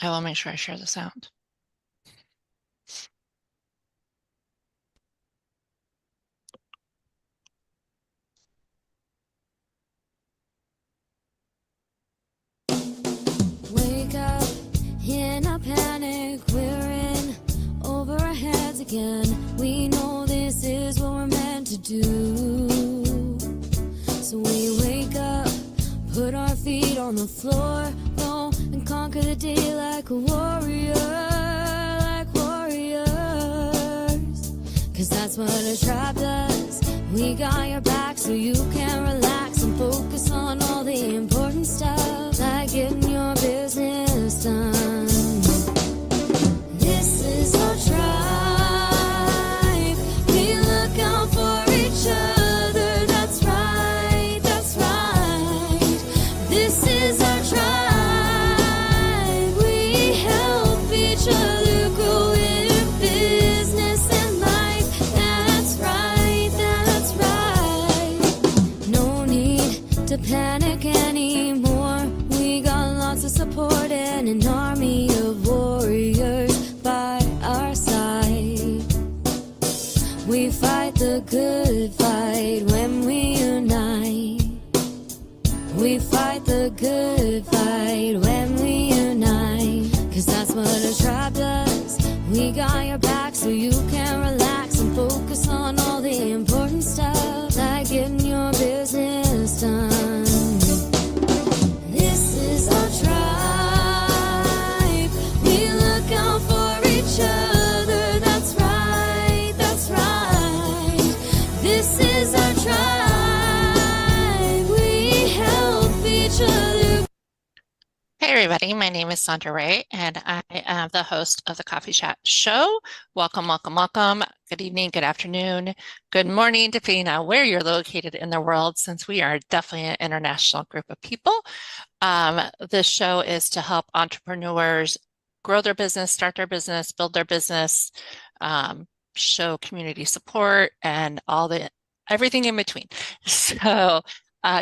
I will make sure I share the sound. Wake up in a panic, we're in over our heads again. We know this is what we're meant to do. So we wake up, put our feet on the floor, go and conquer the day like a warrior, like warriors. Cause that's what a tribe does. We got your back so you can relax and focus on all the important stuff, like getting your business done. This is our tribe. We look out for each other. That's right, that's right. This is our tribe. We help each other grow in business and life. That's right, that's right. No need to panic anymore. We got lots of support and an army of warriors by our side. We fight the good fight when we unite. We fight the good fight when we unite. Cause that's what a tribe does. We got your back so you can relax and focus on all the important stuff, like getting your business done. This is our tribe. We look out for each other. That's right, that's right. This is our tribe. We help each other. Hey everybody, my name is Sondra Ray and I am the host of the Coffee Chat Show. Welcome, welcome, welcome. Good evening, good afternoon, good morning, depending on where you're located in the world, since we are definitely an international group of people. This show is to help entrepreneurs grow their business, start their business, build their business, show community support, and everything in between. So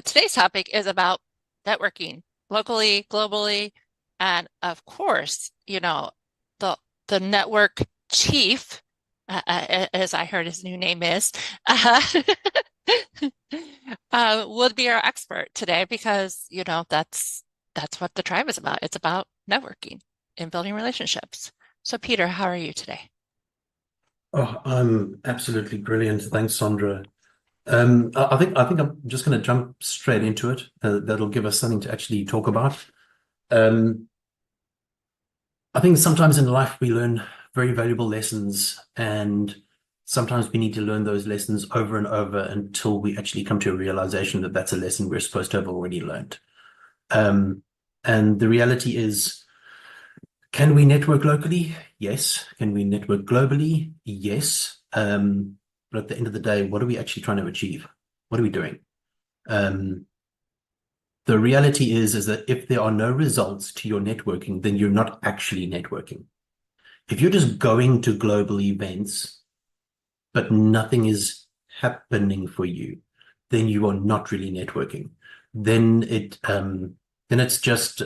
today's topic is about networking locally, globally, and of course, the network chief, as I heard his new name is, would be our expert today because, that's what the tribe is about. It's about networking and building relationships. So Peter, how are you today? Oh, I'm absolutely brilliant. Thanks, Sondra. I think I'm just going to jump straight into it. That'll give us something to actually talk about. I think sometimes in life we learn very valuable lessons, and sometimes we need to learn those lessons over and over until we actually come to a realization that that's a lesson we're supposed to have already learned. And the reality is, can we network locally? Yes. Can we network globally? Yes. But at the end of the day, what are we actually trying to achieve? What are we doing? The reality is that if there are no results to your networking, then you're not actually networking. If you're just going to global events, but nothing is happening for you, then you are not really networking. Then it's just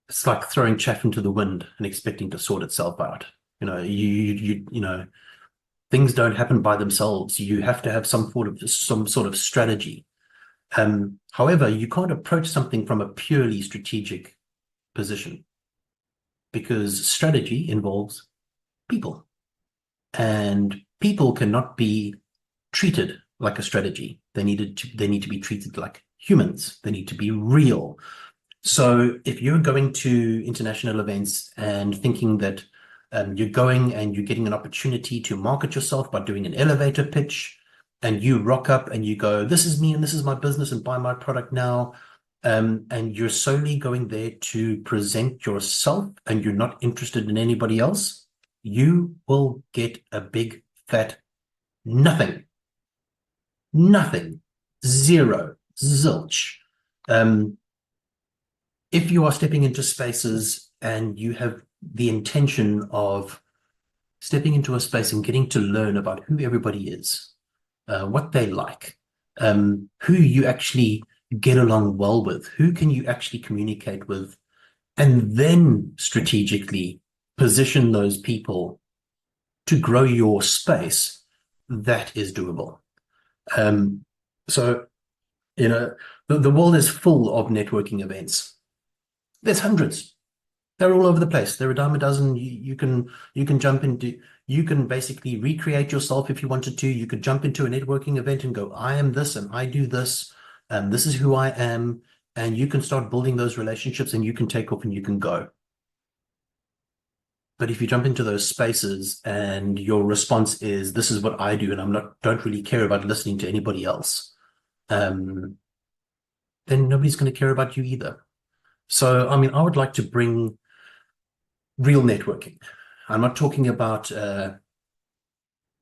it's like throwing chaff into the wind and expecting to sort itself out. Things don't happen by themselves. You have to have some sort of strategy. However, you can't approach something from a purely strategic position, because strategy involves people, and people cannot be treated like a strategy. They need to be treated like humans. They need to be real. So if you're going to international events and thinking that you're going and you're getting an opportunity to market yourself by doing an elevator pitch, and you rock up and you go, this is me and this is my business and buy my product now, and you're solely going there to present yourself and you're not interested in anybody else, you will get a big fat nothing. Nothing. Zero. Zilch. If you are stepping into spaces and you have the intention of stepping into a space and getting to learn about who everybody is, what they like, who you actually get along well with? Who can you actually communicate with? And then strategically position those people to grow your space. That is doable. So, the world is full of networking events. There's hundreds. They're all over the place. There are a dime a dozen. You can jump into, you can basically recreate yourself if you wanted to. You could jump into a networking event and go, I am this and I do this, and this is who I am. And you can start building those relationships and you can take off and you can go. But if you jump into those spaces and your response is, this is what I do, and don't really care about listening to anybody else, then nobody's going to care about you either. So, I mean, I would like to bring real networking. I'm not talking about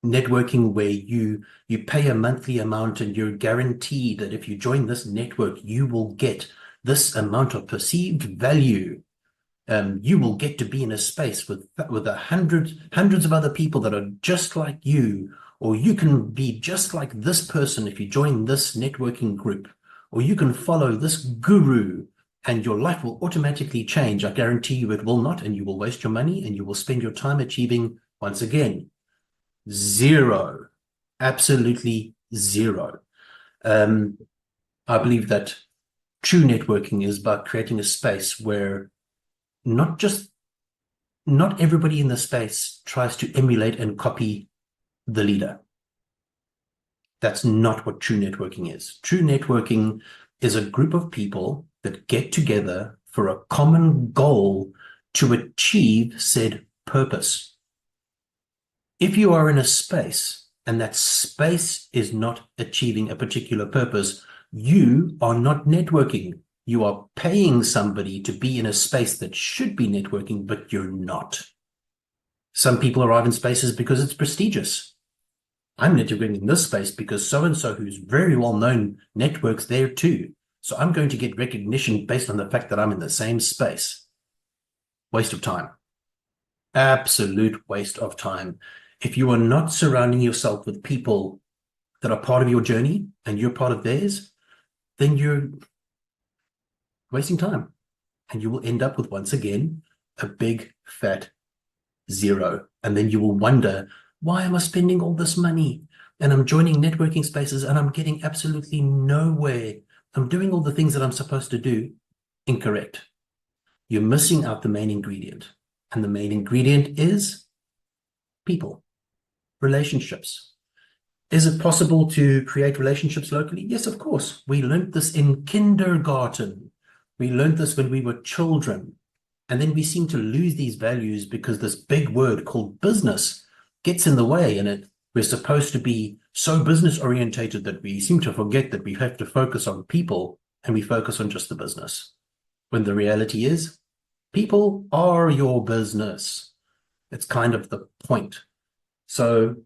networking where you pay a monthly amount and you're guaranteed that if you join this network, you will get this amount of perceived value. You will get to be in a space with hundreds of other people that are just like you, or you can be just like this person if you join this networking group, or you can follow this guru and your life will automatically change. I guarantee you it will not, and you will waste your money and you will spend your time achieving, once again, zero, absolutely zero. I believe that true networking is about creating a space where not everybody in the space tries to emulate and copy the leader. That's not what true networking is. True networking is a group of people that get together for a common goal to achieve said purpose. If you are in a space and that space is not achieving a particular purpose, you are not networking. You are paying somebody to be in a space that should be networking, but you're not. Some people arrive in spaces because it's prestigious. I'm networking in this space because so-and-so who's very well known networks there too. So I'm going to get recognition based on the fact that I'm in the same space. Waste of time. Absolute waste of time. If you are not surrounding yourself with people that are part of your journey and you're part of theirs, then you're wasting time. And you will end up with, once again, a big fat zero. And then you will wonder, why am I spending all this money? And I'm joining networking spaces and I'm getting absolutely nowhere. I'm doing all the things that I'm supposed to do. Incorrect. You're missing out the main ingredient. And the main ingredient is people, relationships. Is it possible to create relationships locally? Yes, of course. We learned this in kindergarten. We learned this when we were children. And then we seem to lose these values because this big word called business gets in the way, and we're supposed to be so business orientated that we seem to forget that we have to focus on people and we focus on just the business. When the reality is, people are your business. It's kind of the point. So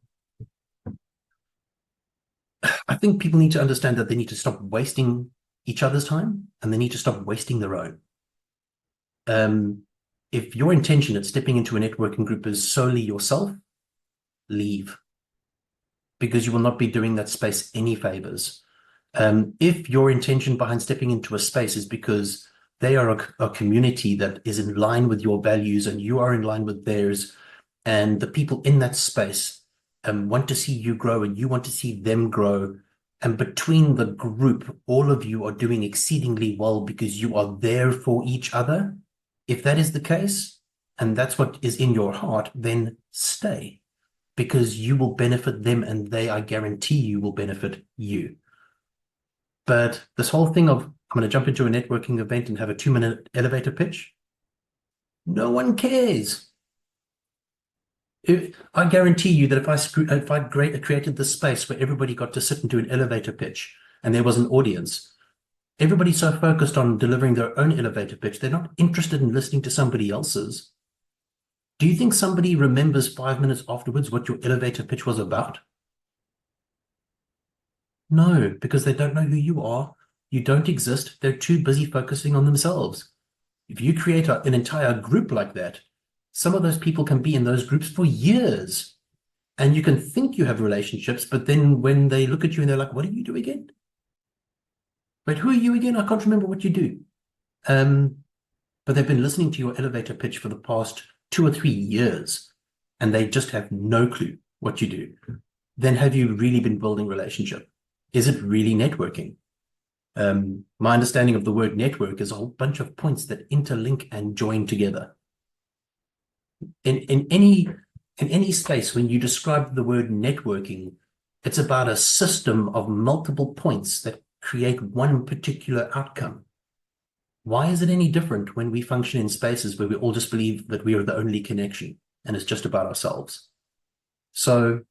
I think people need to understand that they need to stop wasting each other's time and they need to stop wasting their own. If your intention at stepping into a networking group is solely yourself, leave, because you will not be doing that space any favors. If your intention behind stepping into a space is because they are a community that is in line with your values and you are in line with theirs, and the people in that space want to see you grow and you want to see them grow, and between the group, all of you are doing exceedingly well because you are there for each other. If that is the case, and that's what is in your heart, then stay, because you will benefit them and they, I guarantee you, will benefit you. But this whole thing of, I'm going to jump into a networking event and have a 2-minute elevator pitch, no one cares. I guarantee you that if I created this space where everybody got to sit and do an elevator pitch and there was an audience, everybody's so focused on delivering their own elevator pitch, they're not interested in listening to somebody else's. Do you think somebody remembers 5 minutes afterwards what your elevator pitch was about? No, because they don't know who you are. You don't exist. They're too busy focusing on themselves. If you create an entire group like that, some of those people can be in those groups for years. And you can think you have relationships, but then when they look at you and they're like, what do you do again? But who are you again? I can't remember what you do. Um, but they've been listening to your elevator pitch for the past 2 or 3 years, and they just have no clue what you do. Then have you really been building relationship? Is it really networking? My understanding of the word network is a whole bunch of points that interlink and join together. In any space, when you describe the word networking, it's about a system of multiple points that create one particular outcome. Why is it any different when we function in spaces where we all just believe that we are the only connection and it's just about ourselves? So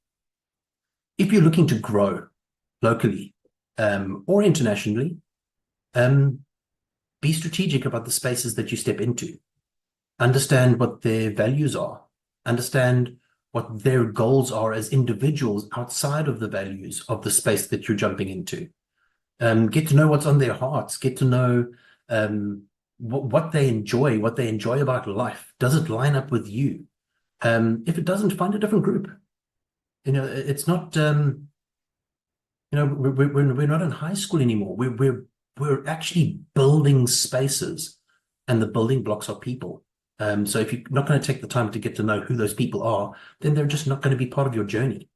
if you're looking to grow locally or internationally, be strategic about the spaces that you step into. Understand what their values are. Understand what their goals are as individuals outside of the values of the space that you're jumping into. Get to know what's on their hearts. Get to know what they enjoy about life. Does it line up with you? If it doesn't, find a different group. It's not, we're not in high school anymore. We're actually building spaces, and the building blocks are people. So if you're not going to take the time to get to know who those people are, then they're just not going to be part of your journey.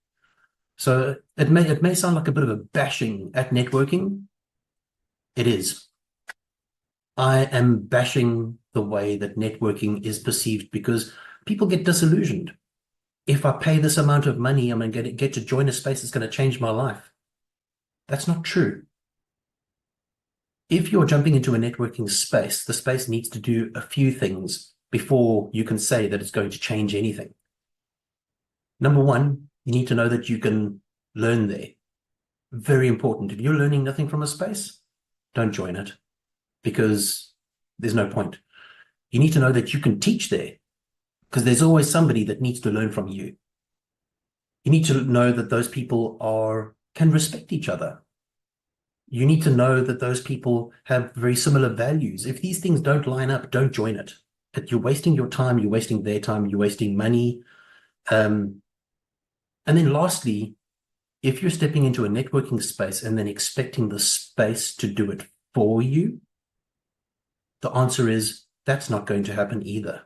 So it may sound like a bit of a bashing at networking. It is. I am bashing the way that networking is perceived because people get disillusioned. If I pay this amount of money, I'm going to get to join a space that's going to change my life. That's not true. If you're jumping into a networking space, the space needs to do a few things before you can say that it's going to change anything. Number one, you need to know that you can learn there. Very important. If you're learning nothing from a space, don't join it because there's no point. You need to know that you can teach there because there's always somebody that needs to learn from you. You need to know that those people can respect each other. You need to know that those people have very similar values. If these things don't line up, don't join it. You're wasting your time, you're wasting their time, you're wasting money. And then lastly, if you're stepping into a networking space and then expecting the space to do it for you, the answer is that's not going to happen either.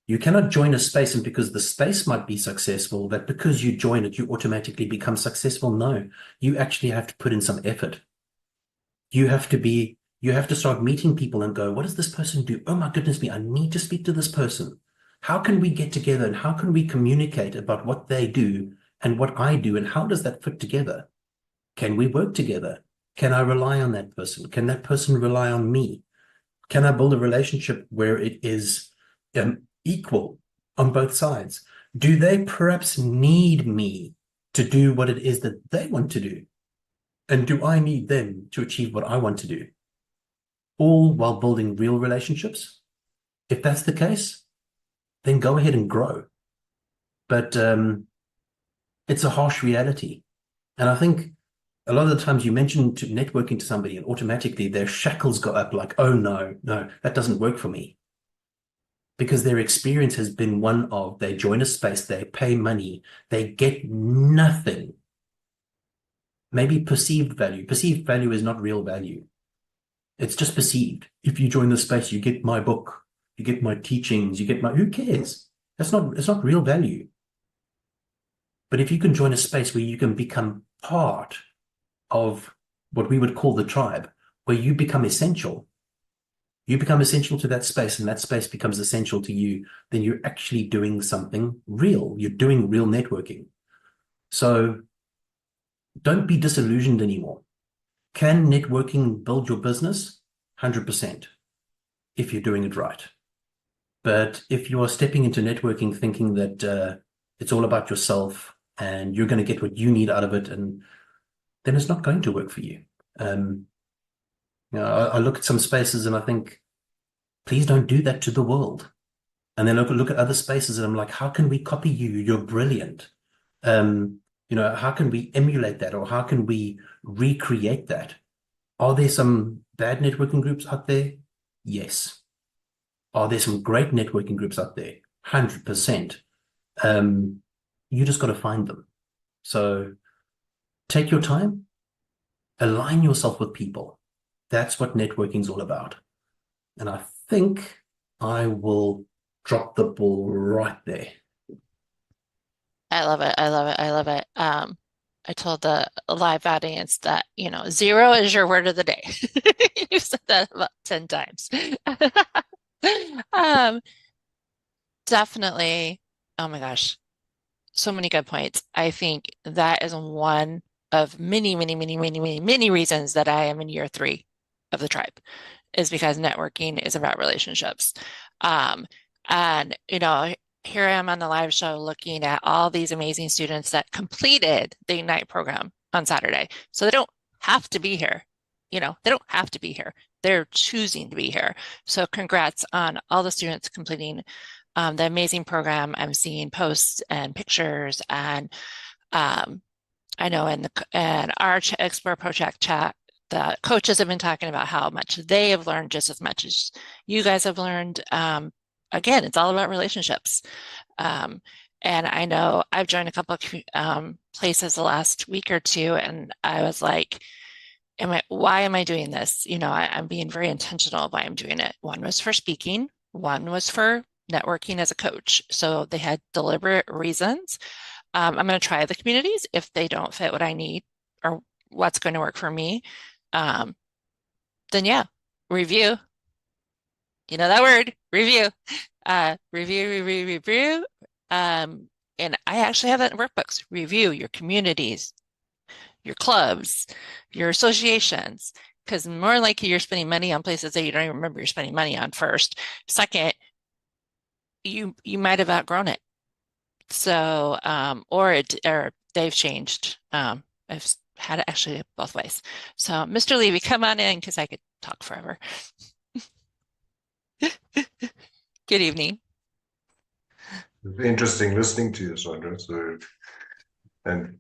You cannot join a space and because the space might be successful, that because you join it, you automatically become successful. No, you actually have to put in some effort. You have to start meeting people and go, what does this person do? Oh my goodness me, I need to speak to this person. How can we get together and how can we communicate about what they do and what I do and how does that fit together? Can we work together? Can I rely on that person? Can that person rely on me? Can I build a relationship where it is equal on both sides? Do they perhaps need me to do what it is that they want to do? And do I need them to achieve what I want to do? All while building real relationships? If that's the case, then go ahead and grow. But it's a harsh reality. And I think a lot of the times you mention networking to somebody and automatically their shackles go up like, oh, no, that doesn't work for me. Because their experience has been one of they join a space, they pay money, they get nothing. Maybe perceived value. Perceived value is not real value. It's just perceived. If you join the space, you get my book, you get my teachings, who cares? It's not real value. But if you can join a space where you can become part of what we would call the tribe, where you become essential to that space and that space becomes essential to you, then you're actually doing something real. You're doing real networking. So don't be disillusioned anymore. Can networking build your business? 100%, if you're doing it right. But if you are stepping into networking thinking that it's all about yourself and you're going to get what you need out of it, and then it's not going to work for you. I look at some spaces and I think, please don't do that to the world. And then look at other spaces and I'm like, how can we copy you? You're brilliant. How can we emulate that or how can we recreate that? Are there some bad networking groups out there? Yes. Are there some great networking groups out there? 100%. You just got to find them. So take your time, align yourself with people. That's what networking is all about. And I think I will drop the ball right there. I love it. I love it. I love it. I told the live audience that, 0 is your word of the day. You've said that about 10 times. Um, Definitely. Oh my gosh. So many good points. I think that is one of many, many, many, many, many, many reasons that I am in year 3 of the tribe is because networking is about relationships. Um, and, here I am on the live show looking at all these amazing students that completed the Ignite program on Saturday. So they don't have to be here. They don't have to be here. They're choosing to be here. So congrats on all the students completing the amazing program. I'm seeing posts and pictures, and I know in our Explore ProTech chat, the coaches have been talking about how much they have learned just as much as you guys have learned. Again, it's all about relationships. And I know I've joined a couple of places the last week or two, and I was like, why am I doing this? I'm being very intentional why I'm doing it. One was for speaking, one was for networking as a coach. So they had deliberate reasons. I'm going to try the communities. If they don't fit what I need or what's going to work for me, then yeah, review. You know that word, review. Review. And I actually have that in workbooks. Review your communities, your clubs, your associations, because more likely you're spending money on places that you don't even remember you're spending money on first. Second, you might have outgrown it. So, or they've changed. I've had it actually both ways. So, Mr. Levy, come on in because I could talk forever. Good evening. It's interesting listening to you, Sondra. So, and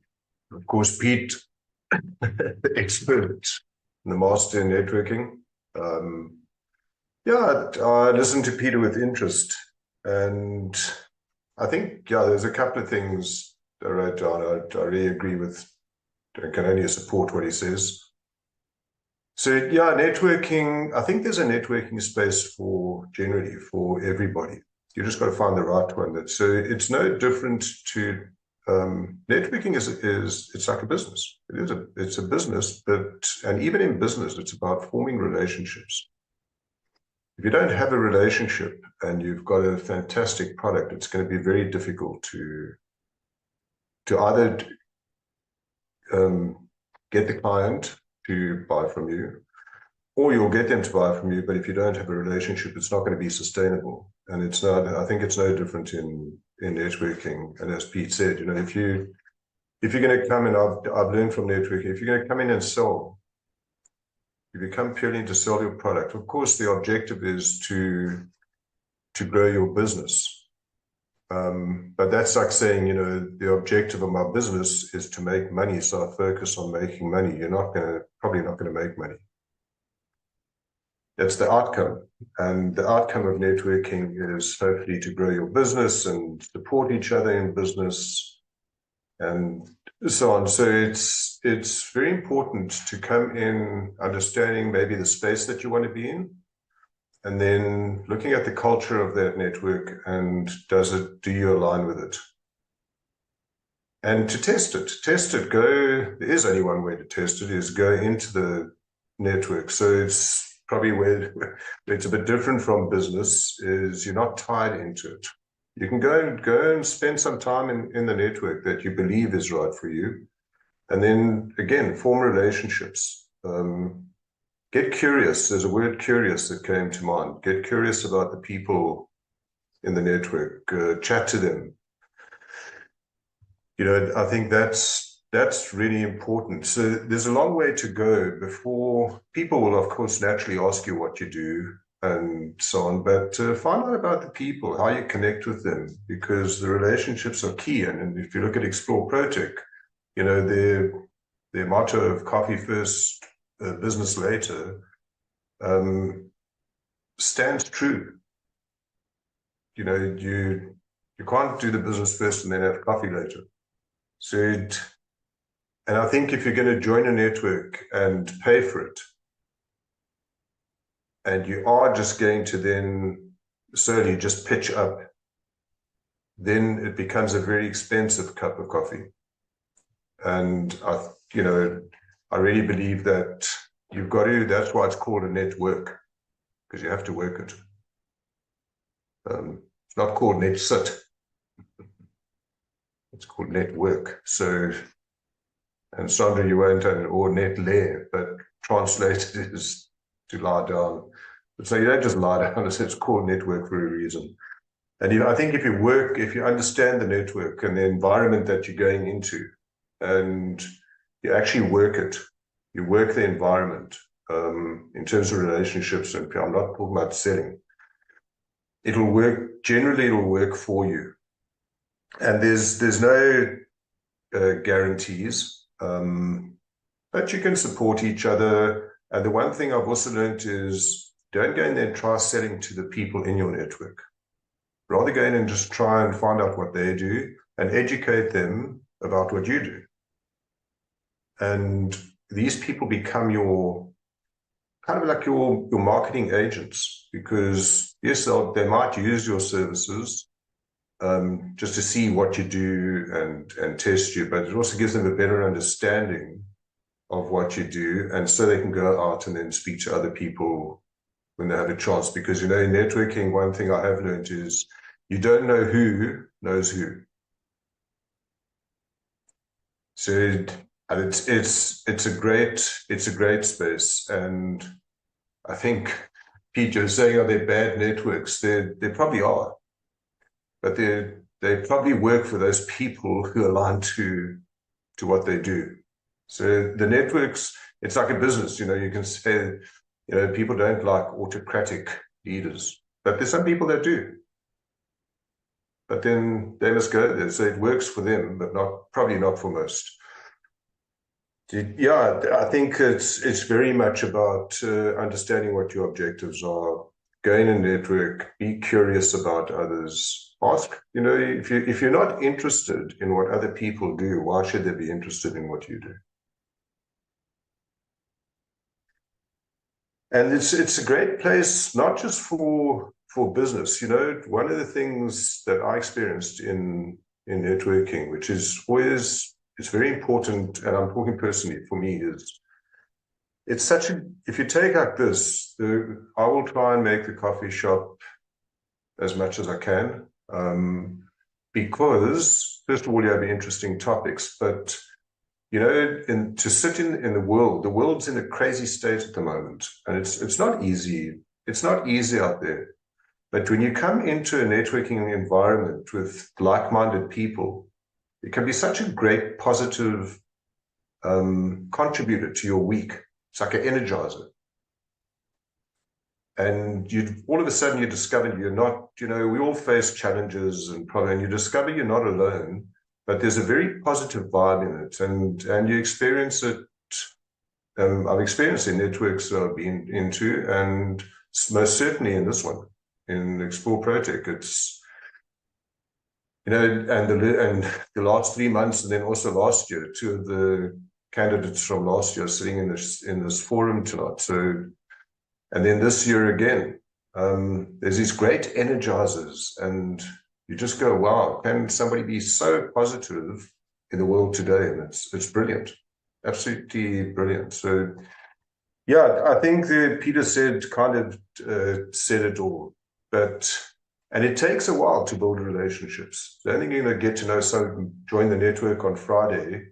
of course, Pete, the expert, the master in networking. Yeah, I listened to Peter with interest, and I think, yeah, there's a couple of things I wrote down. I really agree with, I can only support what he says. So, yeah, networking, I think there's a networking space generally for everybody. You just got to find the right one. So it's no different to networking it's like a business. It's a business, and even in business, it's about forming relationships. If you don't have a relationship and you've got a fantastic product, it's going to be very difficult to either get the client to buy from you, or you'll get them to buy from you. But if you don't have a relationship, it's not going to be sustainable. And it's not. I think it's no different in networking. And as Pete said, if you're going to come in, I've learned from networking, if you're going to come in and sell, if you come purely to sell your product, of course, the objective is to grow your business. But that's like saying, the objective of my business is to make money. So I focus on making money. You're probably not going to make money. That's the outcome. And the outcome of networking is hopefully to grow your business and support each other in business and so on. So it's very important to come in understanding maybe the space that you want to be in, and then looking at the culture of that network and do you align with it? And to test it, there is only one way to test it, is go into the network. So it's probably where it's a bit different from business, is you're not tied into it. You can go and spend some time in the network that you believe is right for you. And then again, form relationships. Get curious. There's a word curious that came to mind. Get curious about the people in the network. Chat to them. I think that's really important. So there's a long way to go before people will, of course, naturally ask you what you do and so on, but find out about the people, how you connect with them, because the relationships are key. And if you look at Explore ProTech, their motto of coffee first, business later, stands true. You can't do the business first and then have coffee later. So and I think if you're going to join a network and pay for it, and you are just going to then slowly just pitch up, then it becomes a very expensive cup of coffee. And I really believe that you've got to, that's why it's called a network, because you have to work it. It's not called net sit. It's called network. So, and Sondra, you won't own it, or net lair, but translated is to lie down. So you don't just lie down, it's called network for a reason. And I think if you understand the network and the environment that you're going into, and you actually work it, you work the environment in terms of relationships, and I'm not talking about selling, it'll work, generally it'll work for you. And there's no guarantees, but you can support each other. And the one thing I've also learned is don't go in there and try selling to the people in your network. Rather go in and just try and find out what they do and educate them about what you do. And these people become your, kind of like your marketing agents, because yes, they might use your services just to see what you do and test you, but it also gives them a better understanding of what you do, and so they can go out and then speak to other people when they have a chance. Because in networking, one thing I have learned is you don't know who knows who. So it's a great space, and I think Pete, you're saying, are there bad networks? There probably are, but they probably work for those people who align to what they do. So the networks, it's like a business, you can say, people don't like autocratic leaders, but there's some people that do. But then they must go there. So it works for them, but probably not for most. Yeah, I think it's very much about understanding what your objectives are, gain a network, be curious about others, ask, if you're not interested in what other people do, why should they be interested in what you do? And it's a great place, not just for business. One of the things that I experienced in networking, which is always, it's very important, and I'm talking personally for me, is it's if you take like this, I will try and make the coffee shop as much as I can, because first of all, you have interesting topics, but to sit in the world's in a crazy state at the moment, and it's not easy. It's not easy out there. But when you come into a networking environment with like-minded people, it can be such a great positive contributor to your week. It's like an energizer. And all of a sudden you discover you're not, we all face challenges and problems, and you discover you're not alone, but there's a very positive vibe in it, and you experience it. I've experienced in networks that I've been into, and most certainly in this one, in Explore ProTech, it's, and the last 3 months, and then also last year, 2 of the candidates from last year sitting in this forum tonight. So, and then this year again, there's these great energizers, and you just go, wow, can somebody be so positive in the world today? And it's brilliant, absolutely brilliant. So, yeah, I think that Peter said it all, and it takes a while to build relationships. So I think you're going to get to know someone, join the network on Friday,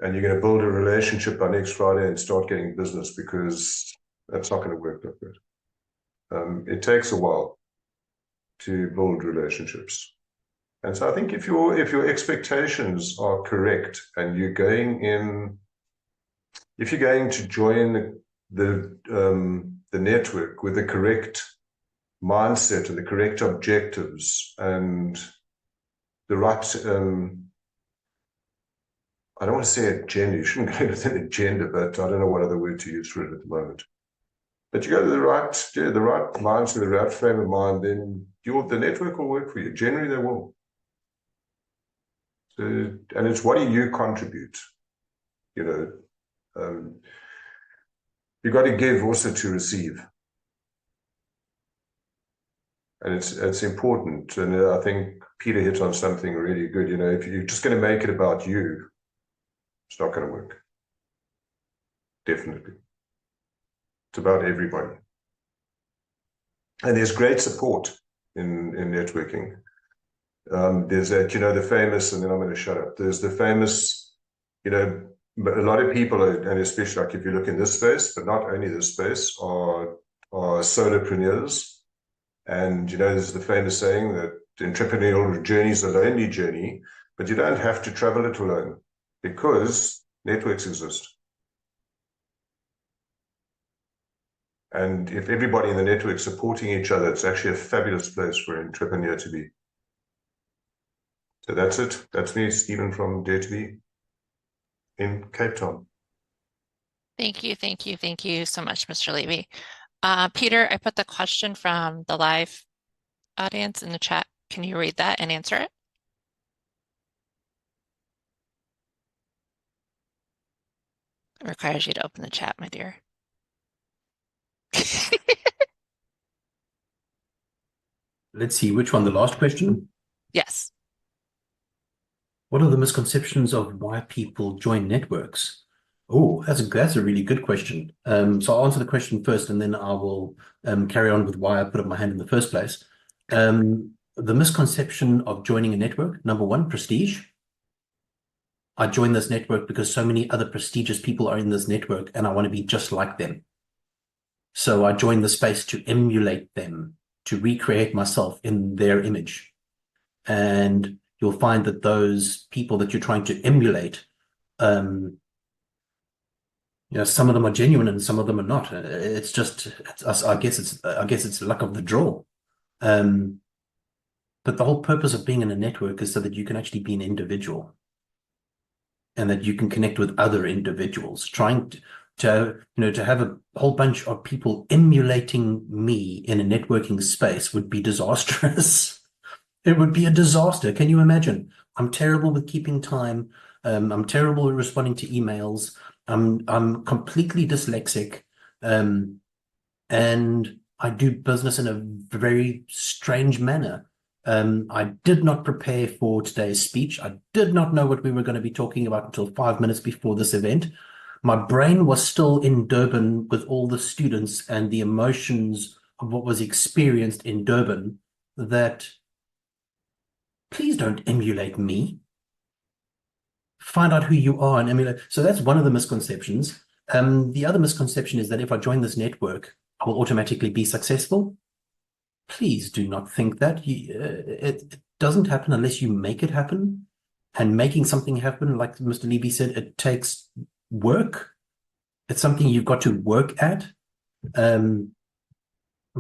and you're going to build a relationship by next Friday and start getting business, because that's not going to work like that. It takes a while to build relationships. And so I think if your expectations are correct, and if you're going to join the network with the correct mindset and the correct objectives and the right, I don't want to say agenda, you shouldn't go with an agenda, but I don't know what other word to use for it at the moment. But you go to the right mindset, the right frame of mind, then the network will work for you. Generally, they will. So, and it's what do you contribute? You've got to give also to receive. And it's important. And I think Peter hit on something really good. You know, if you're just going to make it about you, it's not going to work. Definitely. It's about everybody. And there's great support in networking. There's that, you know, the famous, and then I'm going to shut up. There's the famous, you know, but a lot of people, and especially like if you look in this space, but not only this space, are solopreneurs. And, you know, there's the famous saying that the entrepreneurial journey is a lonely journey, but you don't have to travel it alone because networks exist. And if everybody in the network is supporting each other, it's actually a fabulous place for an entrepreneur to be. So that's it. That's me, Stephen from Dare to Be in Cape Town. Thank you, thank you, thank you so much, Mr. Levy. Peter, I put the question from the live audience in the chat. Can you read that and answer it? It requires you to open the chat, my dear. Let's see, which one? The last question? Yes. What are the misconceptions of why people join networks? Oh, that's a really good question. So I'll answer the question first, and then I will carry on with why I put up my hand in the first place. The misconception of joining a network, number one, prestige. I joined this network because so many other prestigious people are in this network, and I want to be just like them. So I joined the space to emulate them, to recreate myself in their image. And you'll find that those people that you're trying to emulate, you know, some of them are genuine and some of them are not. It's just, I guess it's luck of the draw. But the whole purpose of being in a network is so that you can actually be an individual and that you can connect with other individuals. Trying to have a whole bunch of people emulating me in a networking space would be disastrous. It would be a disaster. Can you imagine? I'm terrible with keeping time. I'm terrible at responding to emails. I'm completely dyslexic. And I do business in a very strange manner. I did not prepare for today's speech. I did not know what we were going to be talking about until 5 minutes before this event. My brain was still in Durban with all the students and the emotions of what was experienced in Durban. That please don't emulate me. Find out who you are and emulate. So that's one of the misconceptions. The other misconception is that if I join this network, I will automatically be successful. Please do not think that. It doesn't happen unless you make it happen. And making something happen, like Mr. Levy said, it takes work. It's something you've got to work at. I'm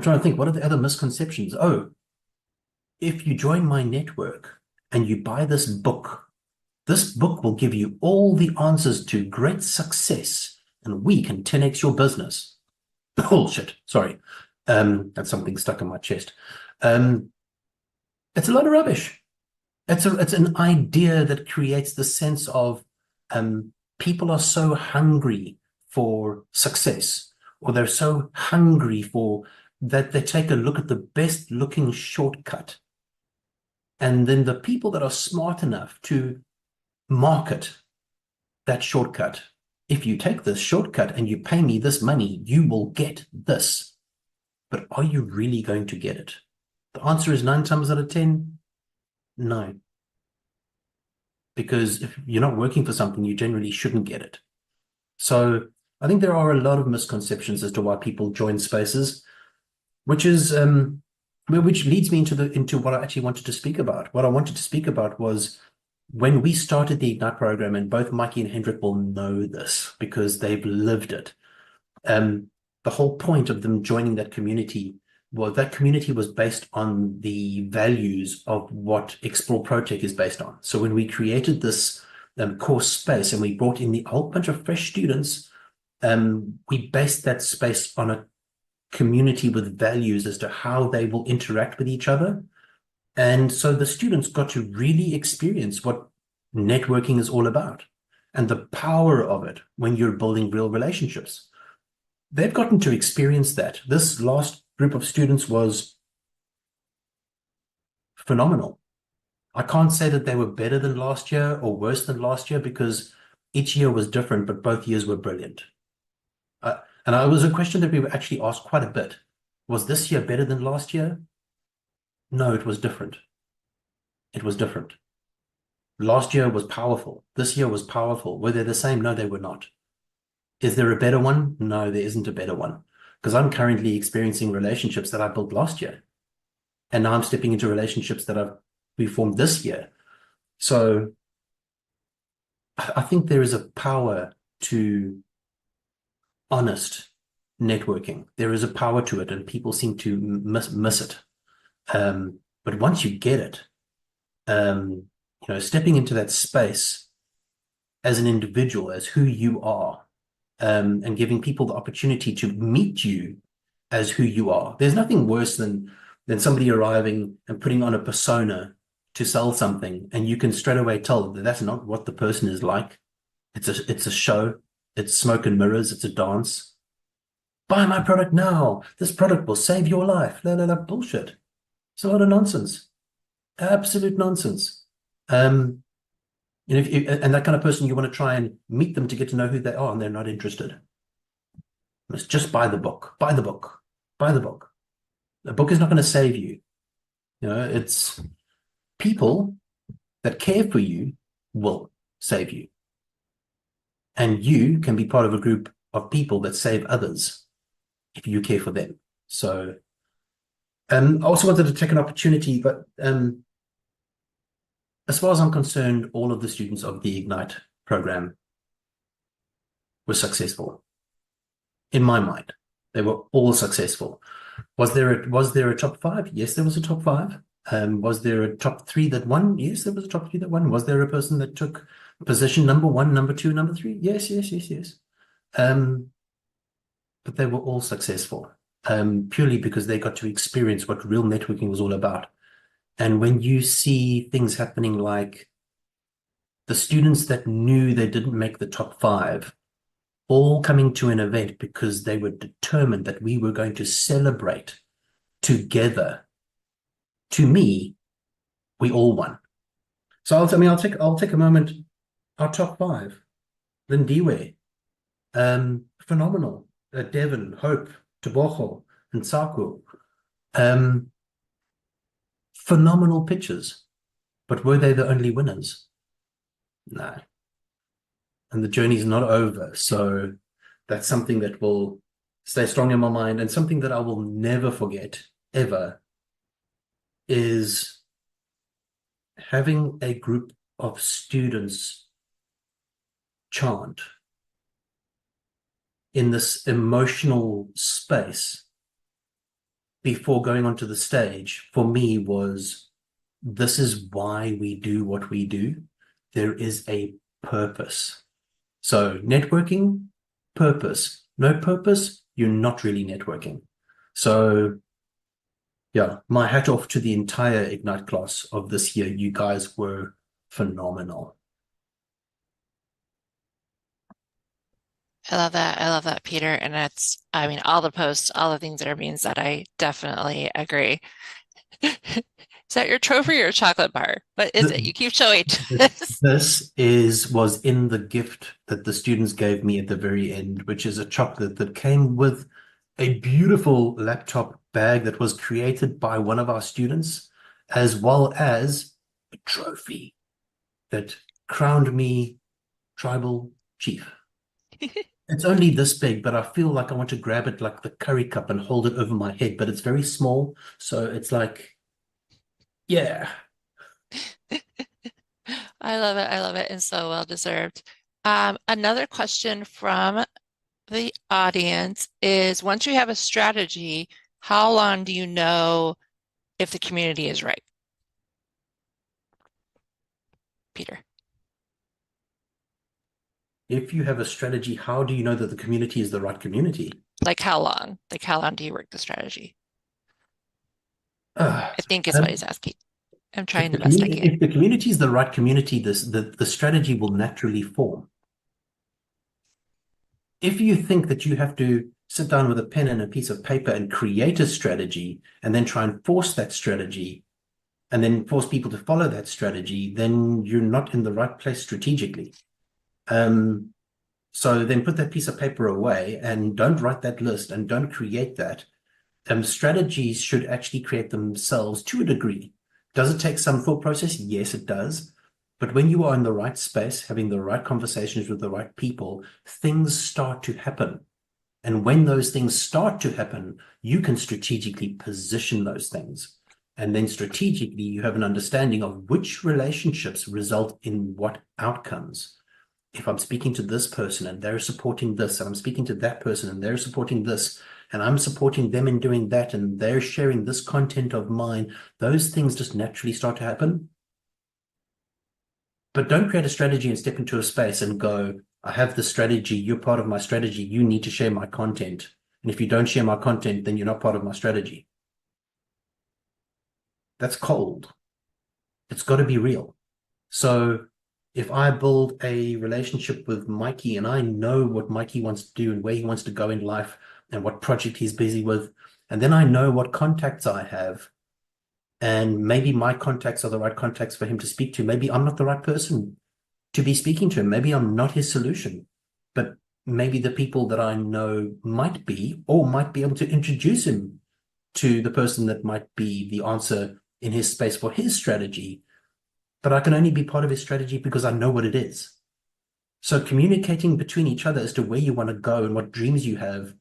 trying to think, what are the other misconceptions? Oh, if you join my network and you buy this book will give you all the answers to great success, and we can 10x your business. Bullshit. Sorry. That's something stuck in my chest. It's a lot of rubbish. It's an idea that creates the sense of people are so hungry for success, or they're so hungry for that they take a look at the best looking shortcut. And then the people that are smart enough to market that shortcut, if you take this shortcut and you pay me this money, you will get this. But are you really going to get it? The answer is 9 times out of 10, no. Because if you're not working for something, you generally shouldn't get it. So I think there are a lot of misconceptions as to why people join spaces, which is which leads me into what I actually wanted to speak about. What I wanted to speak about was when we started the Ignite program, and both Mikey and Hendrik will know this because they've lived it. The whole point of them joining that community was based on the values of what Explore ProTech is based on. So when we created this course space and we brought in a whole bunch of fresh students, we based that space on a community with values as to how they will interact with each other. And so the students got to really experience what networking is all about and the power of it when you're building real relationships. They've gotten to experience that. This last group of students was phenomenal. I can't say that they were better than last year or worse than last year because each year was different, but both years were brilliant. And it was a question that we were actually asked quite a bit. Was this year better than last year? No, it was different. It was different. Last year was powerful. This year was powerful. Were they the same? No, they were not. Is there a better one? No, there isn't a better one. Because I'm currently experiencing relationships that I built last year. And now I'm stepping into relationships that we formed this year. So I think there is a power to honest networking. There is a power to it, and people seem to miss it. But once you get it, stepping into that space as an individual, as who you are, and giving people the opportunity to meet you as who you are. There's nothing worse than somebody arriving and putting on a persona to sell something, and you can straight away tell that that's not what the person is like. It's a show. It's smoke and mirrors. It's a dance. Buy my product now. This product will save your life. La la la, bullshit. It's a lot of nonsense. Absolute nonsense. And that kind of person, you want to try and meet them to get to know who they are, and they're not interested. It's just buy the book. Buy the book. Buy the book. The book is not going to save you. It's people that care for you will save you. And you can be part of a group of people that save others if you care for them. So I also wanted to take an opportunity, but as far as I'm concerned, all of the students of the Ignite program were successful. In my mind, they were all successful. Was there a top 5? Yes, there was a top 5. Was there a top 3 that won? Yes, there was a top 3 that won. Was there a person that took position number 1, number 2, number 3? Yes. But they were all successful, purely because they got to experience what real networking was all about. And when you see things happening like the students that knew they didn't make the top 5, all coming to an event because they were determined that we were going to celebrate together. To me, we all won. So I'll take a moment. Our top 5: Lindiwe, phenomenal. Devon, Hope, Tebogo, and Saku. Phenomenal pitches. But were they the only winners? No. And the journey's not over. So that's something that will stay strong in my mind, and something that I will never forget, ever, is having a group of students chant in this emotional space before going onto the stage. For me, was, this is why we do what we do. There is a purpose. So networking, purpose. No purpose, you're not really networking. So yeah, my hat off to the entire Ignite class of this year. You guys were phenomenal. I love that. I love that, Peter. And all the posts, all the things that are being said, I definitely agree. Is that your trophy or a chocolate bar? What is it? You keep showing this. This was in the gift that the students gave me at the very end, which is a chocolate that came with a beautiful laptop bag that was created by one of our students, as well as a trophy that crowned me tribal chief. It's only this big, but I feel like I want to grab it like the curry cup and hold it over my head, but it's very small. So it's like, yeah. I love it. I love it. And so well deserved. Another question from the audience is, once you have a strategy, how long do you know if the community is right? Peter. If you have a strategy, how do you know that the community is the right community? Like how long? Like how long do you work the strategy? I think is what he's asking. I'm trying the best I can. If the community is the right community, the strategy will naturally form. If you think that you have to sit down with a pen and a piece of paper and create a strategy and then try and force that strategy, and then force people to follow that strategy, then you're not in the right place strategically. So then put that piece of paper away and don't write that list and don't create that. Strategies should actually create themselves to a degree. Does it take some thought process? Yes, it does. But when you are in the right space, having the right conversations with the right people, things start to happen. And when those things start to happen, you can strategically position those things. And then strategically, you have an understanding of which relationships result in what outcomes. If I'm speaking to this person and they're supporting this, and I'm speaking to that person and they're supporting this, and I'm supporting them in doing that, and they're sharing this content of mine, those things just naturally start to happen. But don't create a strategy and step into a space and go, I have the strategy, you're part of my strategy, you need to share my content. And if you don't share my content, then you're not part of my strategy. That's cold. It's got to be real. So if I build a relationship with Mikey and I know what Mikey wants to do and where he wants to go in life and what project he's busy with, and then I know what contacts I have, and maybe my contacts are the right contacts for him to speak to. Maybe I'm not the right person to be speaking to him. Maybe I'm not his solution, but maybe the people that I know might be, or might be able to introduce him to the person that might be the answer in his space for his strategy. But I can only be part of his strategy because I know what it is. So communicating between each other as to where you want to go and what dreams you have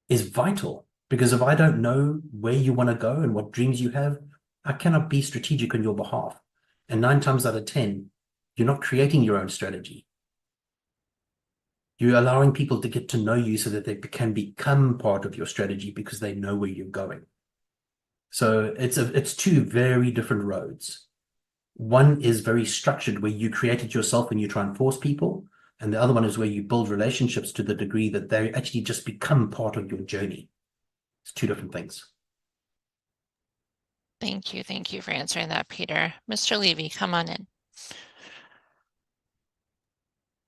is vital. Because if I don't know where you want to go and what dreams you have, I cannot be strategic on your behalf. And 9 times out of 10, you're not creating your own strategy. You're allowing people to get to know you so that they can become part of your strategy because they know where you're going. So it's 2 very different roads. One is very structured, where you create it yourself and you try and force people. And the other one is where you build relationships to the degree that they actually just become part of your journey. It's 2 different things. Thank you. Thank you for answering that, Peter. Mr. Levy, come on in.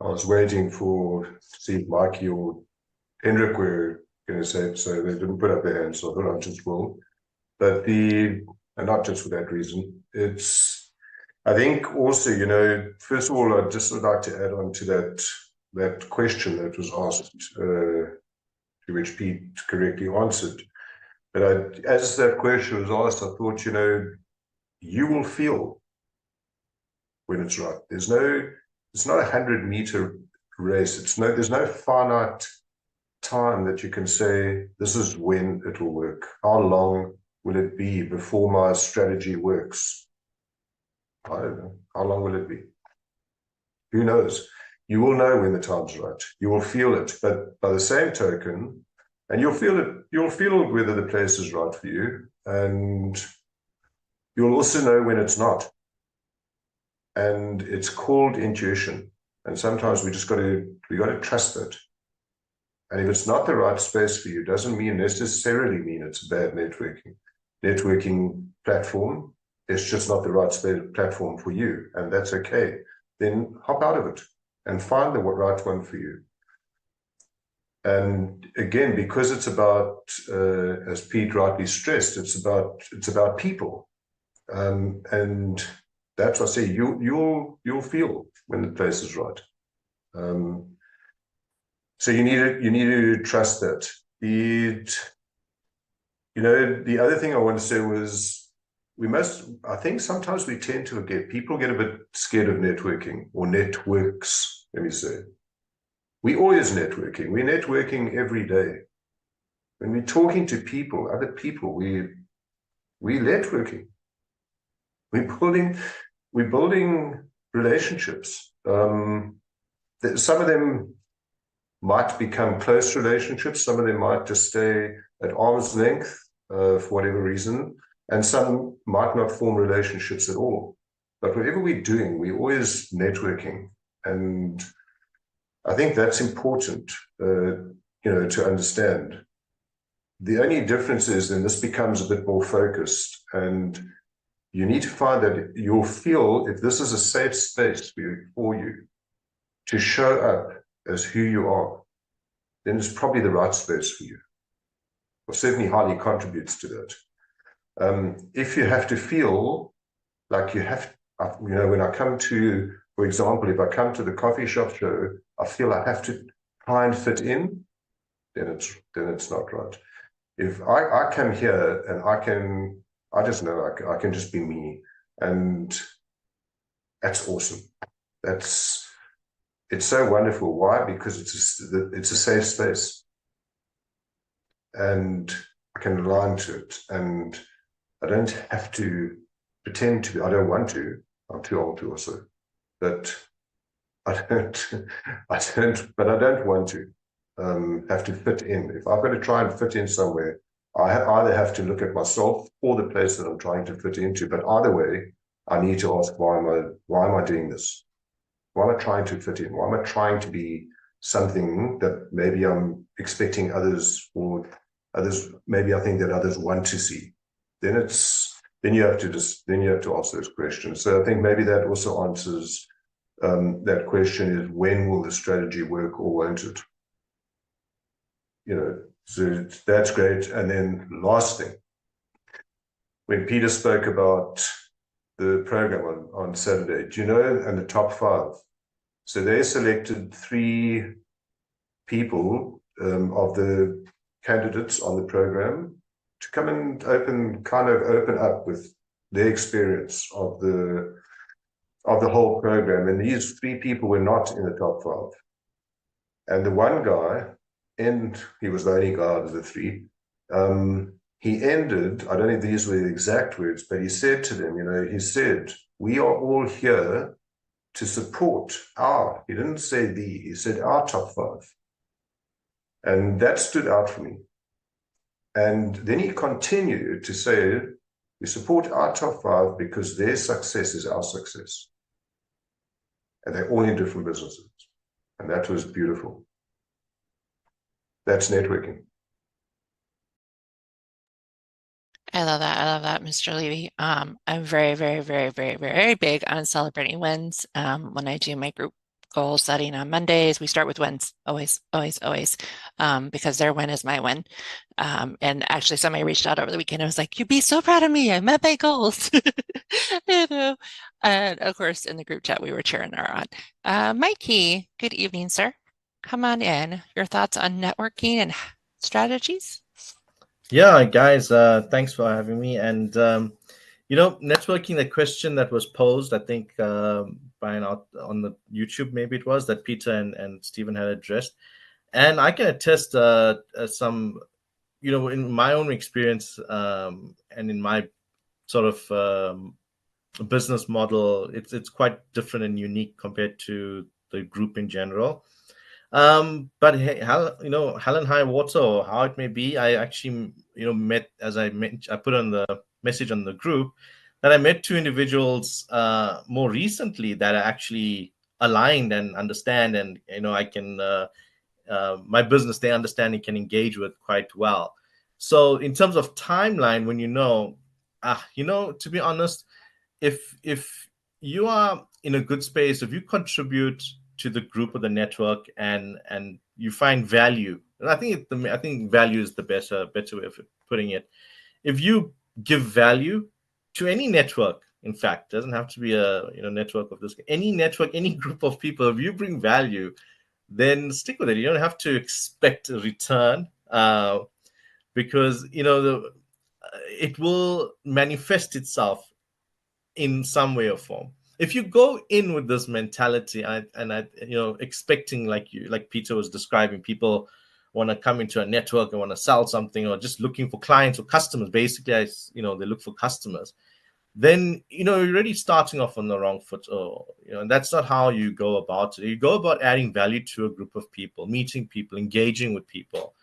I was waiting for see if Mikey or Hendrik were going to say it, so they didn't put up their hands, so I thought I just will. But and not just for that reason, I think also, first of all, I'd just like to add on to that question that was asked, to which Pete correctly answered. But as that question was asked, I thought, you will feel when it's right. It's not a 100-meter race. There's no finite time that you can say, this is when it will work. How long will it be before my strategy works? I don't know. How long will it be? Who knows? You will know when the time's right. You will feel it. But by the same token, and you'll feel whether the place is right for you, and you'll also know when it's not. And it's called intuition. And sometimes we got to trust it. And if it's not the right space for you, doesn't necessarily mean it's a bad networking platform. It's just not the right platform for you, and that's okay. Then hop out of it and find the right one for you. And again, because it's about, as Pete rightly stressed, it's about people, and that's what I say. You'll feel when the place is right. So you need to trust that. The other thing I want to say was, I think sometimes we tend to people get a bit scared of networking, or networks, let me say. We're always networking. We're networking every day. When we're talking to people, other people, we're networking. We're building relationships. Some of them might become close relationships. Some of them might just stay at arm's length for whatever reason. And some might not form relationships at all. But whatever we're doing, we're always networking. And I think that's important, to understand. The only difference is then this becomes a bit more focused. And you need to find that you'll feel if this is a safe space for you to show up as who you are, then it's probably the right space for you. Or certainly highly contributes to that. If you have to feel like you have, when I come to, for example, if I come to the coffee shop show, I feel I have to try and fit in, then it's not right. If I come here and I just know I can just be me, and that's awesome. It's so wonderful. Why? Because it's a safe space, and I can align to it, and I don't have to pretend to be. I don't want to. I'm too old to also, but I don't. But I don't want to have to fit in. If I'm going to try and fit in somewhere, I either have to look at myself or the place that I'm trying to fit into. But either way, I need to ask, why am I doing this? Why am I trying to fit in? Why am I trying to be something that maybe I'm expecting others, or others, maybe I think that others want to see? Then you have to ask those questions. So I think maybe that also answers that question, is when will the strategy work or won't it? So that's great. And then last thing, when Peter spoke about the program on Saturday, do you know, and the top 5? So they selected 3 people of the candidates on the program to come and open up with their experience of the whole program. And these 3 people were not in the top 5. And the one guy, and he was the only guy out of the 3, he ended, I don't know if these were the exact words, but he said to them, he said, we are all here to support he didn't say he said our top 5. And that stood out for me. And then he continued to say, we support our top 5 because their success is our success. And they're all in different businesses. And that was beautiful. That's networking. I love that. I love that, Mr. Levy. I'm very, very, very, very, very big on celebrating wins. When I do my group goal setting on Mondays, we start with wins, always, always, always, because their win is my win. And actually, somebody reached out over the weekend and was like, "You'd be so proud of me. I met my goals." And of course, in the group chat, we were cheering her on. Mikey, good evening, sir. Come on in. Your thoughts on networking and strategies? Yeah, guys, thanks for having me. And networking, the question that was posed, I think by on the YouTube, maybe it was, that Peter and Stephen had addressed. And I can attest some, in my own experience and in my sort of business model, it's quite different and unique compared to the group in general. But hey, hell and high water, or how it may be, I actually, met, as I put on the message on the group, that I met 2 individuals more recently that are actually aligned and understand, and I can my business, they understand and can engage with quite well. So in terms of timeline, when to be honest, if you are in a good space, if you contribute to the group or the network, and you find value, and I think value is the better way of putting it. If you give value to any network, in fact, doesn't have to be a network of this, any network, any group of people, if you bring value, then stick with it. You don't have to expect a return, because it will manifest itself in some way or form. If you go in with this mentality and expecting, like Peter was describing, people want to come into a network and want to sell something, or just looking for clients or customers, basically, they look for customers, then you're already starting off on the wrong foot. Or and that's not how you go about it. You go about adding value to a group of people, meeting people, engaging with people,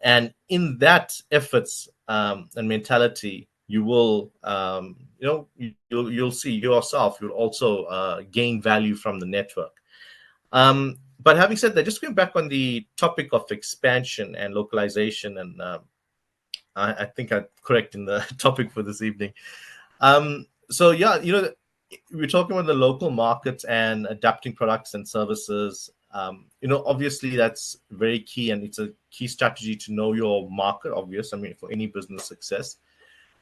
and in that efforts and mentality, you will you'll see yourself, you'll also gain value from the network. But having said that, just going back on the topic of expansion and localization, and I think I'm correct in the topic for this evening. So yeah, we're talking about the local market and adapting products and services. Obviously that's very key, and it's a key strategy to know your market, for any business success.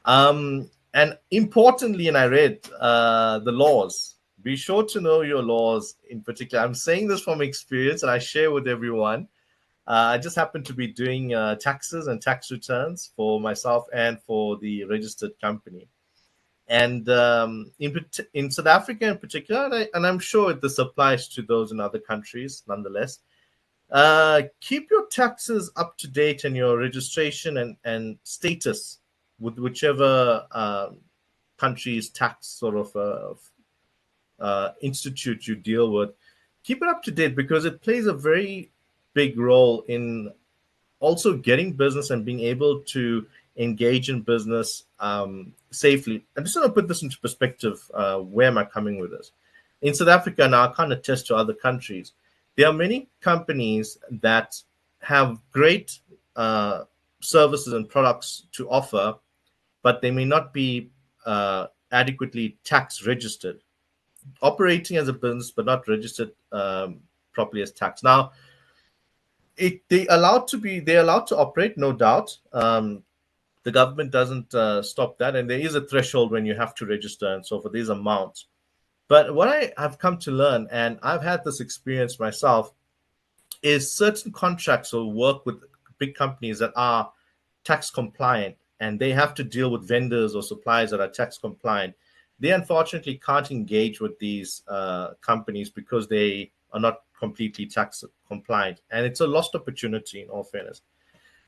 And importantly, and I read the laws. Be sure to know your laws in particular. I'm saying this from experience, and I share with everyone. I just happen to be doing taxes and tax returns for myself and for the registered company. And in South Africa in particular, and I'm sure this applies to those in other countries nonetheless, keep your taxes up to date and your registration and status with whichever country's tax sort of institute you deal with. Keep it up to date because it plays a very big role in also getting business and being able to engage in business safely. I'm just going to put this into perspective. Where am I coming with this? In South Africa, now I can't attest to other countries. There are many companies that have great services and products to offer, but they may not be adequately tax registered, operating as a business, but not registered properly as tax. Now, they're allowed to operate, no doubt. The government doesn't stop that, and there is a threshold when you have to register and so forth. There's amounts. But what I have come to learn, and I've had this experience myself, is certain contracts will work with big companies that are tax compliant, and they have to deal with vendors or suppliers that are tax compliant. They unfortunately can't engage with these companies because they are not completely tax compliant, and it's a lost opportunity in all fairness.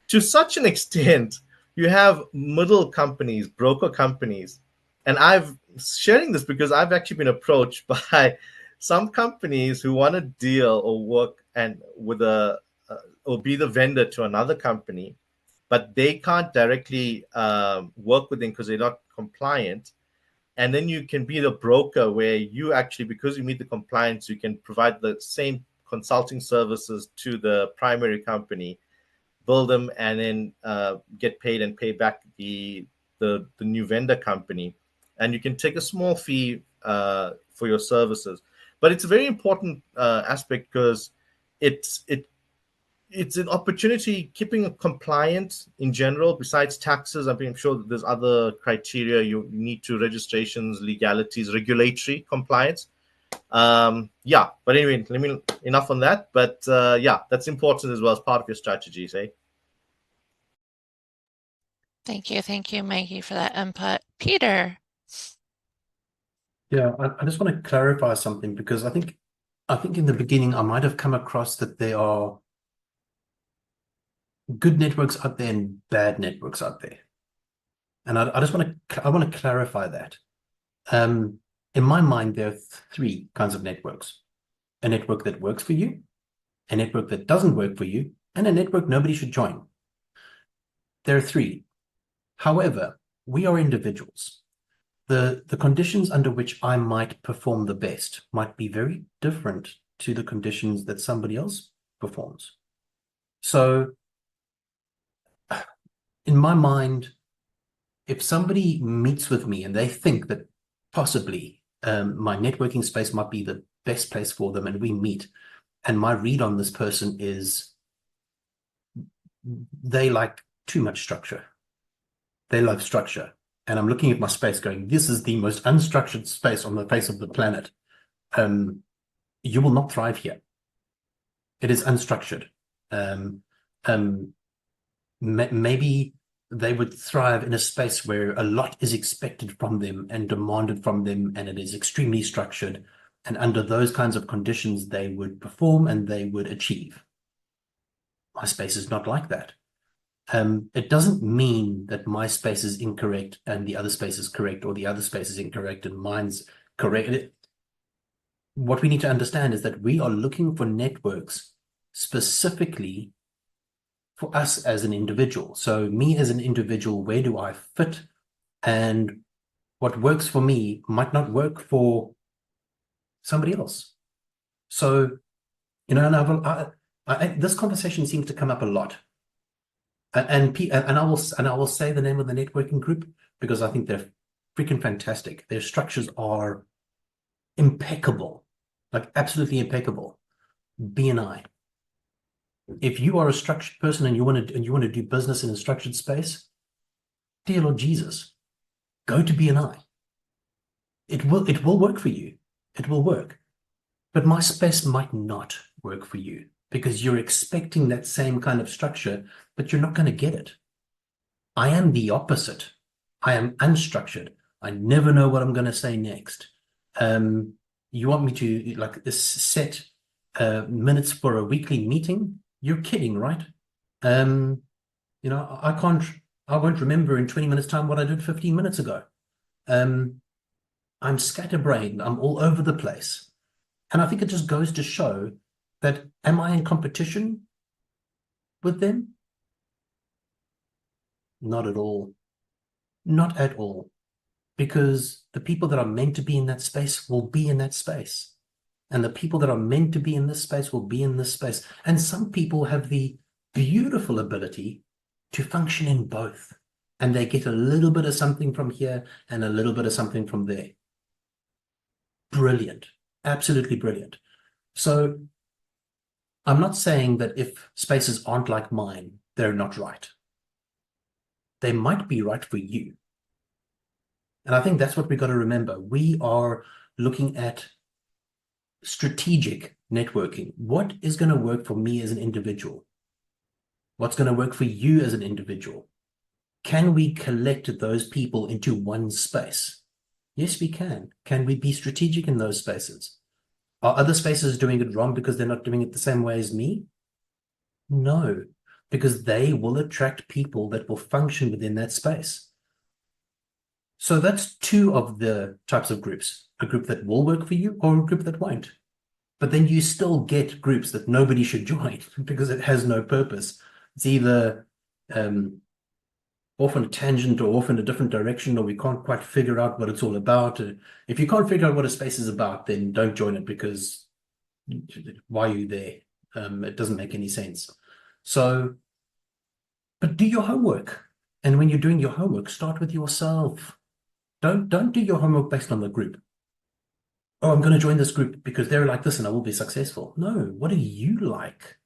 To such an extent, you have middle companies, broker companies, and I've sharing this because I've actually been approached by some companies who want to deal or work and with or be the vendor to another company, but they can't directly work with them because they're not compliant. And then you can be the broker where you actually, because you meet the compliance, you can provide the same consulting services to the primary company, build them, and then get paid and pay back the new vendor company. And you can take a small fee for your services. But it's a very important aspect because it's an opportunity keeping it compliant in general. Besides taxes, I'm sure that there's other criteria you need to: registrations, legalities, regulatory compliance. Yeah, but anyway, enough on that. But yeah, that's important as well as part of your strategies, eh? Thank you, Mikey, for that input. Peter. Yeah, I just want to clarify something because I think in the beginning I might have come across that there are good networks out there and bad networks out there, and I just want to clarify that. In my mind, there are three kinds of networks: a network that works for you, a network that doesn't work for you, and a network nobody should join. There are three. However, we are individuals. The conditions under which I might perform the best might be very different to the conditions that somebody else performs. So in my mind, if somebody meets with me and they think that possibly my networking space might be the best place for them, and we meet, and my read on this person is they like too much structure. They love structure. And I'm looking at my space going, this is the most unstructured space on the face of the planet. You will not thrive here. It is unstructured. Maybe they would thrive in a space where a lot is expected from them and demanded from them, and it is extremely structured. And under those kinds of conditions, they would perform and they would achieve. My space is not like that. It doesn't mean that my space is incorrect and the other space is correct, or the other space is incorrect and mine's correct. What we need to understand is that we are looking for networks specifically for us as an individual. So me as an individual, where do I fit? And what works for me might not work for somebody else. So, and this conversation seems to come up a lot. And I will say the name of the networking group because I think they're freaking fantastic. Their structures are impeccable, like absolutely impeccable. BNI. If you are a structured person and you want to do business in a structured space, dear Lord Jesus, Go to BNI. It will work for you. It will work. But my space might not work for you because you're expecting that same kind of structure, but you're not going to get it. I am the opposite. I am unstructured. I never know what I'm going to say next. You want me to like set minutes for a weekly meeting? You're kidding, right? I won't remember in 20 minutes time what I did 15 minutes ago. I'm scatterbrained. I'm all over the place. And I think it just goes to show that, am I in competition with them? Not at all. Not at all. Because the people that are meant to be in that space will be in that space. And the people that are meant to be in this space will be in this space. And some people have the beautiful ability to function in both. And they get a little bit of something from here and a little bit of something from there. Brilliant. Absolutely brilliant. So I'm not saying that if spaces aren't like mine, they're not right. They might be right for you. And I think that's what we've got to remember. We are looking at strategic networking. What is going to work for me as an individual? What's going to work for you as an individual? Can we collect those people into one space? Yes, we can. Can we be strategic in those spaces? Are other spaces doing it wrong because they're not doing it the same way as me? No, because they will attract people that will function within that space. So that's two of the types of groups, a group that will work for you or a group that won't. But then you still get groups that nobody should join because it has no purpose. It's either off on a tangent or off in a different direction, or we can't quite figure out what it's all about. If you can't figure out what a space is about, then don't join it, because why are you there? It doesn't make any sense. So, but do your homework. And when you're doing your homework, start with yourself. Don't do your homework based on the group. Oh, I'm going to join this group because they're like this and I will be successful. No, what do you like?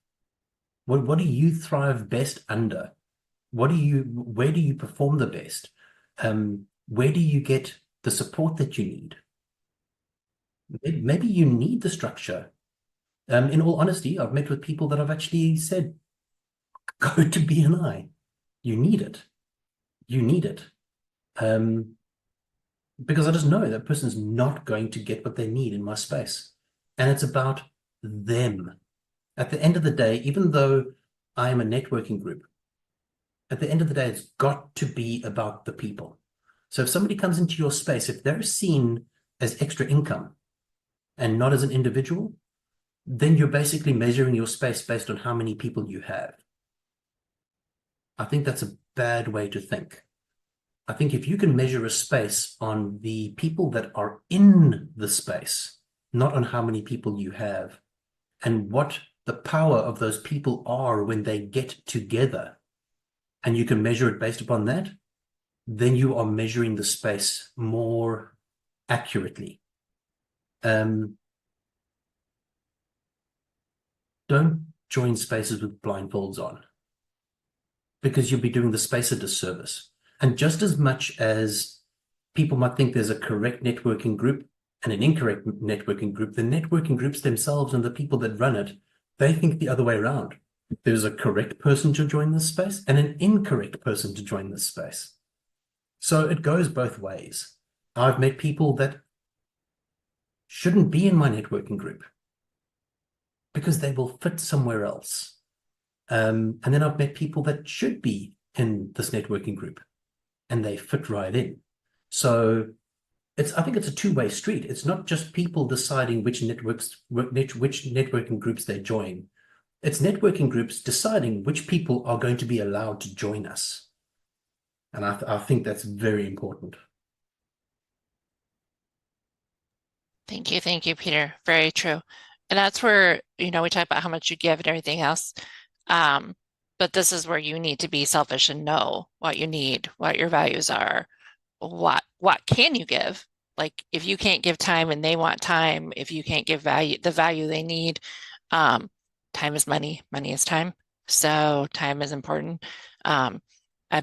What do you thrive best under? Where do you perform the best? Where do you get the support that you need? Maybe you need the structure. In all honesty, I've met with people that I've actually said, go to BNI. You need it. You need it. Because I just know that person's not going to get what they need in my space. And it's about them. At the end of the day, even though I am a networking group, at the end of the day, it's got to be about the people. So if somebody comes into your space, if they're seen as extra income and not as an individual, then you're basically measuring your space based on how many people you have. I think that's a bad way to think. I think if you can measure a space on the people that are in the space, not on how many people you have, and what the power of those people are when they get together, and you can measure it based upon that, then you are measuring the space more accurately. Don't join spaces with blindfolds on, because you'll be doing the space a disservice. And just as much as people might think there's a correct networking group and an incorrect networking group, the networking groups themselves and the people that run it, they think the other way around. There's a correct person to join this space and an incorrect person to join this space. So it goes both ways. I've met people that shouldn't be in my networking group because they will fit somewhere else. And then I've met people that should be in this networking group and they fit right in. So I think it's a two-way street. It's not just people deciding which networking groups they join. It's networking groups deciding which people are going to be allowed to join us. And I think that's very important. Thank you, Peter. Very true. And that's where, we talk about how much you give and everything else. But this is where you need to be selfish and know what you need, what your values are, what can you give? Like if you can't give time and they want time, if you can't give the value they need, time is money, money is time. So time is important. I've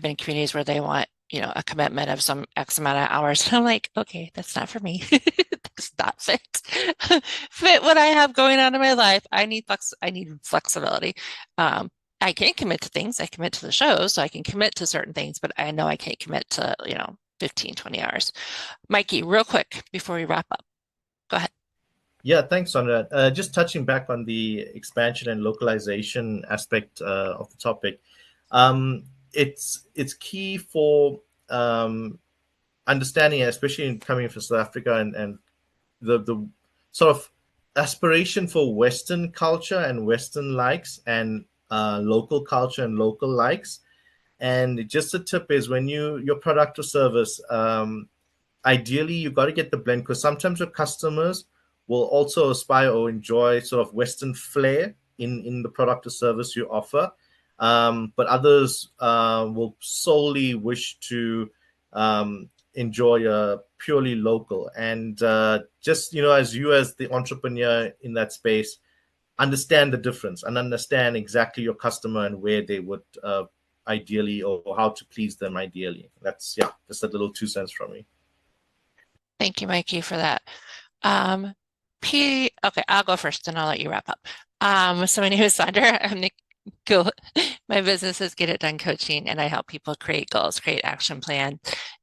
been in communities where they want, a commitment of some X amount of hours. And I'm like, okay, that's not for me. Does not fit what I have going on in my life. I need flexibility. I can commit to things. I commit to the show, so I can commit to certain things, but I know I can't commit to, 15, 20 hours. Mikey, real quick before we wrap up. Go ahead. Yeah, thanks, Sondra. Just touching back on the expansion and localization aspect of the topic, it's key for understanding, especially coming from South Africa and the sort of aspiration for Western culture and Western likes and local culture and local likes. And just a tip is when your product or service, ideally you got to get the blend, because sometimes your customers will also aspire or enjoy sort of Western flair in the product or service you offer. But others will solely wish to enjoy a purely local. And just, as you as the entrepreneur in that space, understand the difference and understand exactly your customer and where they would ideally, or how to please them ideally. That's, just a little 2 cents from me. Thank you, Mikey, for that. Okay, I'll go first and I'll let you wrap up. So my name is Sondra. My business is Get It Done Coaching, and I help people create goals, create action plan,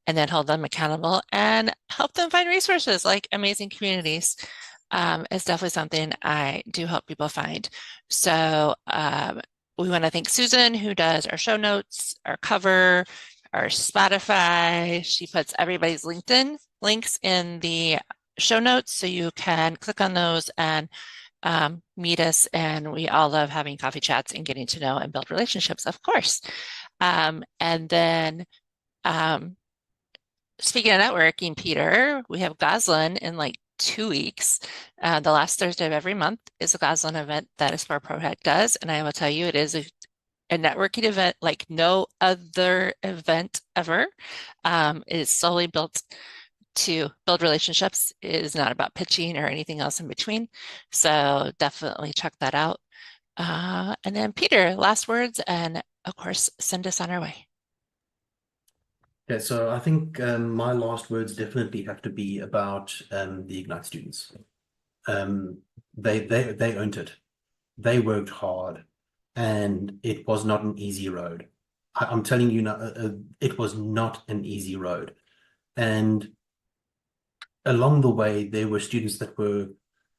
and then hold them accountable and help them find resources like amazing communities. It's definitely something I do help people find. So we want to thank Susan, who does our show notes, our cover, our Spotify. She puts everybody's LinkedIn links in the show notes, so you can click on those and meet us. And we all love having coffee chats and getting to know and build relationships, of course. And then speaking of networking, Peter, we have Goslin in like 2 weeks. The last Thursday of every month is a Goslin event that Explore ProTech does. And I will tell you, it is a networking event like no other event ever. It is solely built to build relationships. It is not about pitching or anything else in between. So definitely check that out. And then Peter, last words, and of course, send us on our way. Yeah, so I think my last words definitely have to be about the Ignite students. They earned it. They worked hard, and it was not an easy road. I'm telling you now, it was not an easy road. And along the way, there were students that were,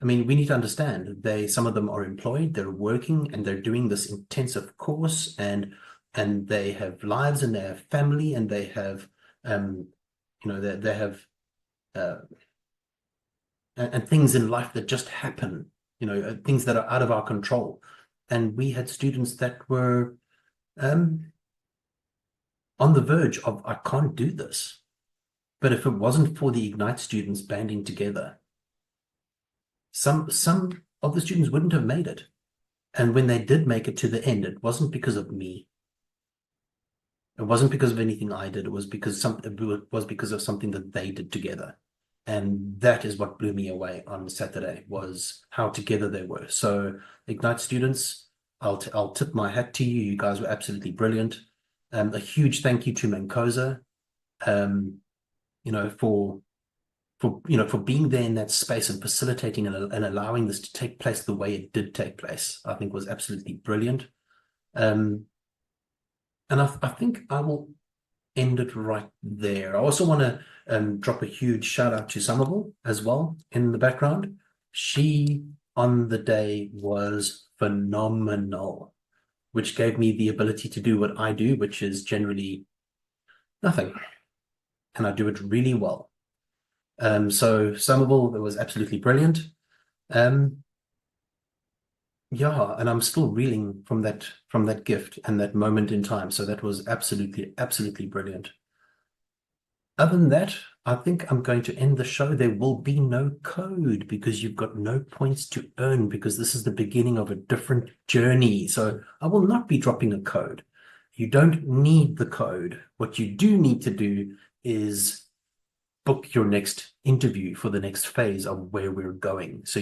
we need to understand, some of them are employed, they're working, and they're doing this intensive course, and they have lives, and they have family, and they have, they have, and things in life that just happen, things that are out of our control. And we had students that were on the verge of, I can't do this. But if it wasn't for the Ignite students banding together, some of the students wouldn't have made it. And when they did make it to the end, it wasn't because of me. It wasn't because of anything I did. It was because of something that they did together. And that is what blew me away on Saturday, was how together they were. So Ignite students, I'll tip my hat to you. You guys were absolutely brilliant. A huge thank you to Mancosa. For being there in that space and facilitating and allowing this to take place the way it did take place, I think was absolutely brilliant. And I think I will end it right there. I also want to drop a huge shout out to Somerville as well in the background. She on the day was phenomenal, which gave me the ability to do what I do, which is generally nothing. And I do it really well. So Somerville, it was absolutely brilliant. Yeah, and I'm still reeling from that gift and that moment in time. So that was absolutely, absolutely brilliant. Other than that, I think I'm going to end the show. There will be no code because you've got no points to earn, because this is the beginning of a different journey. So I will not be dropping a code. You don't need the code. What you do need to do is book your next interview for the next phase of where we're going. So